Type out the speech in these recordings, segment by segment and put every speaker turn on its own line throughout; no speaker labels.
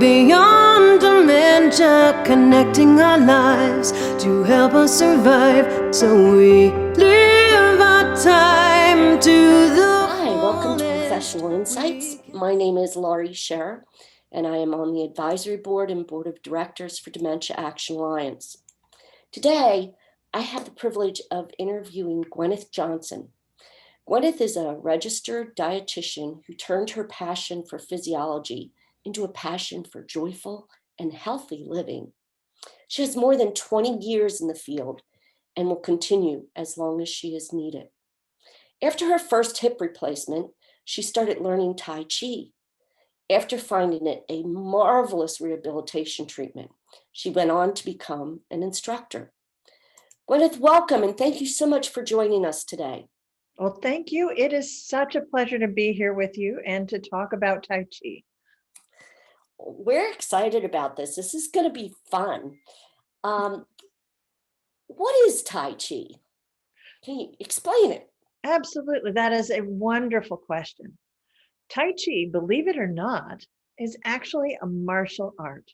beyond dementia, connecting our lives to help us survive, so we live our time to the
Hi, welcome to Professional Insights. My name is Laurie Scherrer, and I am on the advisory board and board of directors for Dementia Action Alliance. Today, I have the privilege of interviewing Gwenyth Johnson. Gwyneth is a registered dietitian who turned her passion for physiology into a passion for joyful and healthy living. She has more than 20 years in the field and will continue as long as she is needed. After her first hip replacement, she started learning Tai Chi. After finding it a marvelous rehabilitation treatment, she went on to become an instructor. Gwyneth, welcome, and thank you so much for joining us today.
Well, thank you. It is such a pleasure to be here with you and to talk about Tai Chi.
We're excited about this. This is going to be fun. What is Tai Chi? Can you explain it?
Absolutely. That is a wonderful question. Tai Chi, believe it or not, is actually a martial art.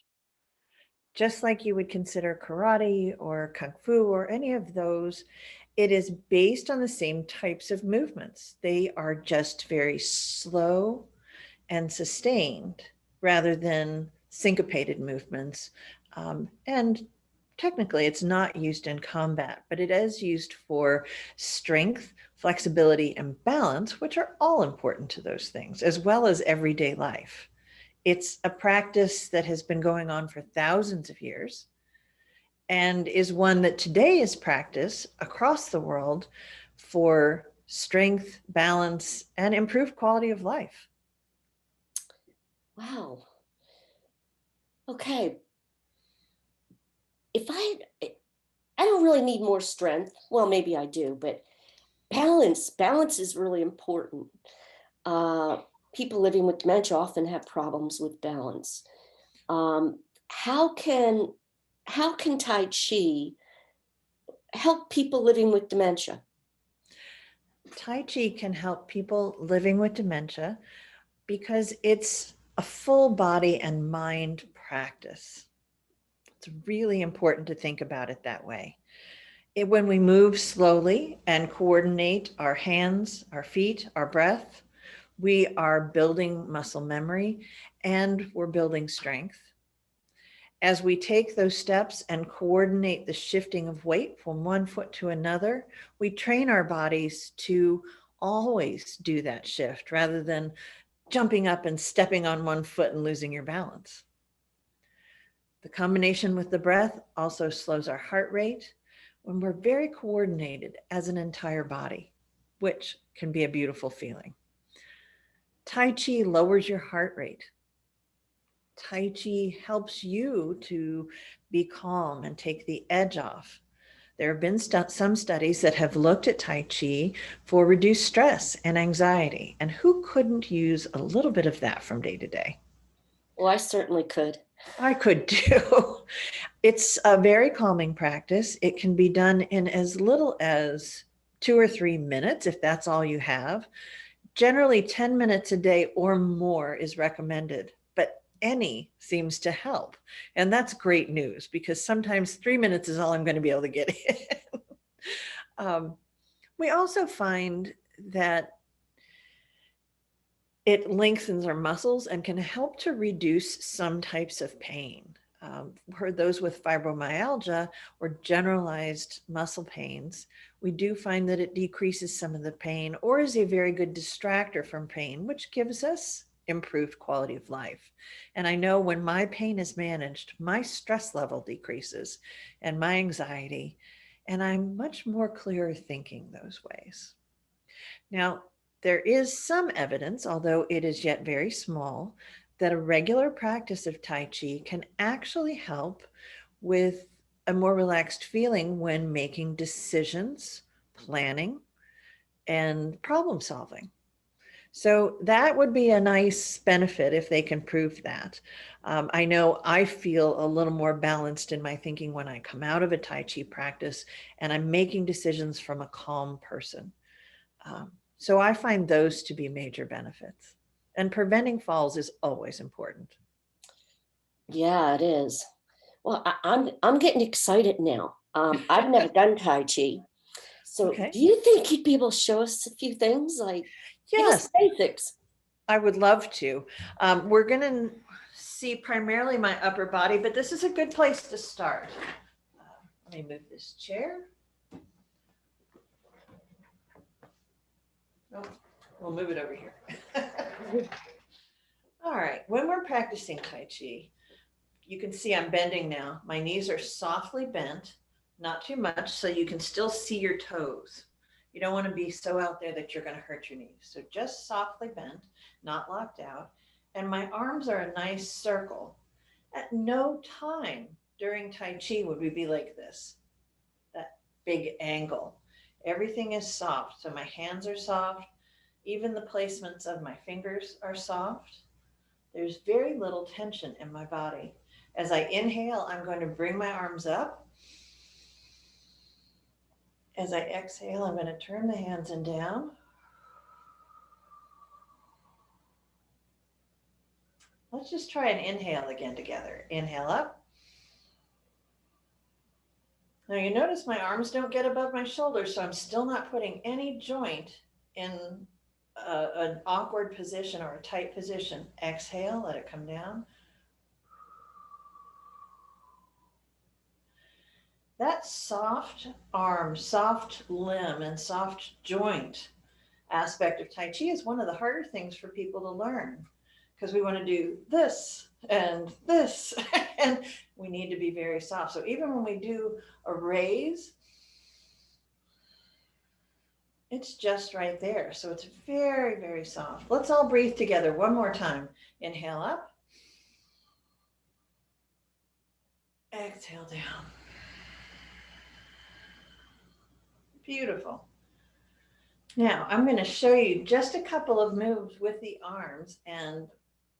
Just like you would consider karate or kung fu or any of those, it is based on the same types of movements. They are just very slow and sustained rather than syncopated movements. And technically, it's not used in combat, but it is used for strength, flexibility, and balance, which are all important to those things, as well as everyday life. It's a practice that has been going on for thousands of years and is one that today is practiced across the world for strength, balance, and improved quality of life.
Wow. Okay. If I don't really need more strength. Well, maybe I do, but balance is really important. People living with dementia often have problems with balance. Um, how can Tai Chi help people living with dementia?
Tai Chi can help people living with dementia because it's a full body and mind practice. It's really important to think about it that way. When we move slowly and coordinate our hands, our feet, our breath, we are building muscle memory and we're building strength. As we take those steps and coordinate the shifting of weight from one foot to another, we train our bodies to always do that shift rather than jumping up and stepping on one foot and losing your balance. The combination with the breath also slows our heart rate when we're very coordinated as an entire body, which can be a beautiful feeling. Tai Chi lowers your heart rate. Tai Chi helps you to be calm and take the edge off. There have been some studies that have looked at Tai Chi for reduced stress and anxiety. And who couldn't use a little bit of that from day to day?
Well, I certainly could.
I could too. It's a very calming practice. It can be done in as little as 2 or 3 minutes if that's all you have. Generally, 10 minutes a day or more is recommended, but any seems to help. And that's great news because sometimes 3 minutes is all I'm going to be able to get in. We also find that it lengthens our muscles and can help to reduce some types of pain. For those with fibromyalgia or generalized muscle pains, we do find that it decreases some of the pain or is a very good distractor from pain, which gives us improved quality of life. And I know when my pain is managed, my stress level decreases and my anxiety, and I'm much more clear thinking those ways. Now, there is some evidence, although it is yet very small, that a regular practice of Tai Chi can actually help with a more relaxed feeling when making decisions, planning, and problem solving. So that would be a nice benefit if they can prove that. I know I feel a little more balanced in my thinking when I come out of a Tai Chi practice and I'm making decisions from a calm person. So I find those to be major benefits. And preventing falls is always important.
Yeah, it is. Well, I'm getting excited now. I've never done Tai Chi. So
Okay.
do you think you'd be able to show us a few things? Like, give us
Yes,
the basics.
I would love to. We're going to see primarily my upper body, but this is a good place to start. Let me move this chair. Nope, we'll move it over here. All right, when we're practicing Tai Chi, you can see I'm bending now. My knees are softly bent, not too much, so you can still see your toes. You don't want to be so out there that you're going to hurt your knees. So just softly bent, not locked out. And my arms are a nice circle. At no time during Tai Chi would we be like this, that big angle. Everything is soft. So my hands are soft. Even the placements of my fingers are soft. There's very little tension in my body. As I inhale, I'm going to bring my arms up. As I exhale, I'm going to turn the hands and down. Let's just try an inhale again together. Inhale up. Now you notice my arms don't get above my shoulders, so I'm still not putting any joint in an awkward position or a tight position. Exhale, let it come down. That soft arm, soft limb, and soft joint aspect of Tai Chi is one of the harder things for people to learn because we want to do this and this, and we need to be very soft. So even when we do a raise, it's just right there. So it's very, very soft. Let's all breathe together one more time. Inhale up. Exhale down. Beautiful. Now I'm going to show you just a couple of moves with the arms, and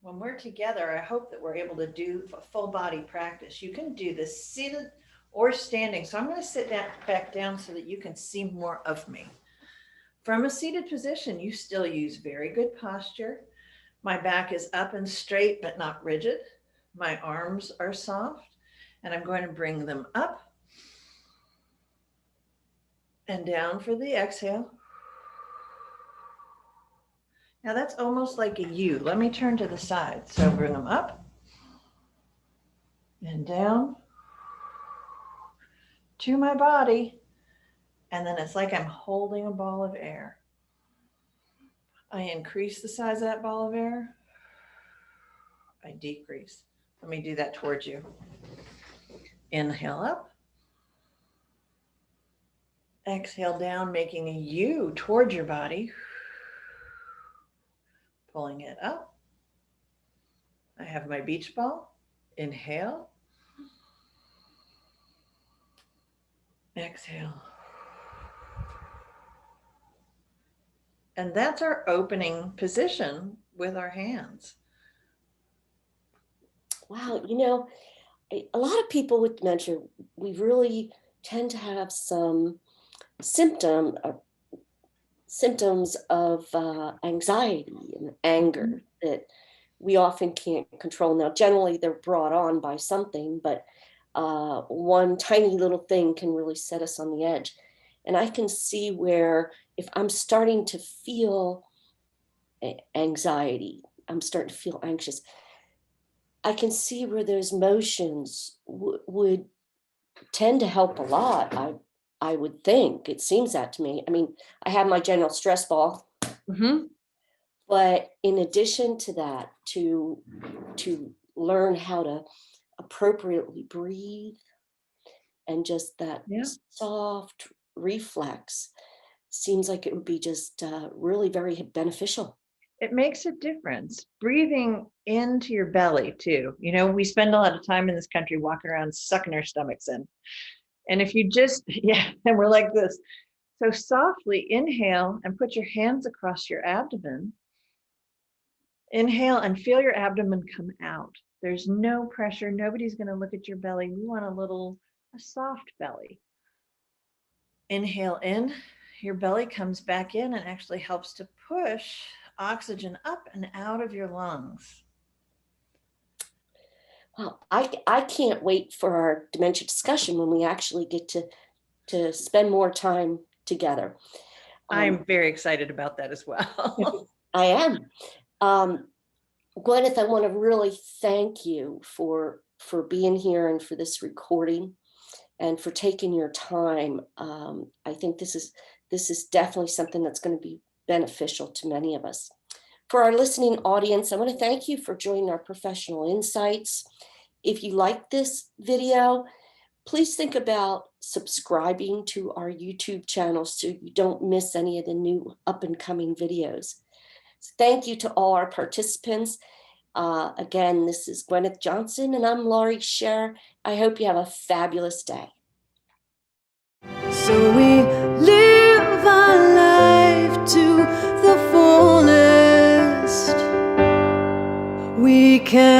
when we're together, I hope that we're able to do a full body practice. You can do this seated or standing. So I'm going to sit back down so that you can see more of me. From a seated position, you still use very good posture. My back is up and straight, but not rigid. My arms are soft, and I'm going to bring them up and down for the exhale. Now that's almost like a U. Let me turn to the side. So bring them up and down to my body. And then it's like I'm holding a ball of air. I increase the size of that ball of air. I decrease. Let me do that towards you. Inhale up. Exhale down, making a U towards your body. Pulling it up. I have my beach ball. Inhale. Exhale. And that's our opening position with our hands.
Wow, you know, a lot of people with dementia, we really tend to have some symptoms of anxiety and anger that we often can't control. Now, generally they're brought on by something, but one tiny little thing can really set us on the edge. And I can see where if I'm starting to feel anxiety, I'm starting to feel anxious, I can see where those motions would tend to help a lot. I would think. It seems that to me. I mean, I have my general stress ball,
Mm-hmm.
but in addition to that, to learn how to appropriately breathe and just that
Yeah.
soft reflex seems like it would be just really very beneficial.
It makes a difference. Breathing into your belly too. You know, we spend a lot of time in this country walking around sucking our stomachs in. And if you just, yeah, and we're like this. So softly inhale and put your hands across your abdomen. Inhale and feel your abdomen come out. There's no pressure. Nobody's going to look at your belly. We want a soft belly. Inhale in, your belly comes back in and actually helps to push oxygen up and out of your lungs.
Well, I can't wait for our dementia discussion when we actually get to spend more time together.
I'm very excited about that as well.
I am. Gwyneth, I want to really thank you for being here and for this recording and for taking your time. I think this is definitely something that's going to be beneficial to many of us. For our listening audience, I want to thank you for joining our professional insights. If you like this video, please think about subscribing to our YouTube channel so you don't miss any of the new up and coming videos. Thank you to all our participants. Again, this is Gwenyth Johnson and I'm Laurie Scherrer. I hope you have a fabulous day.
So we live our life to the fullest we can.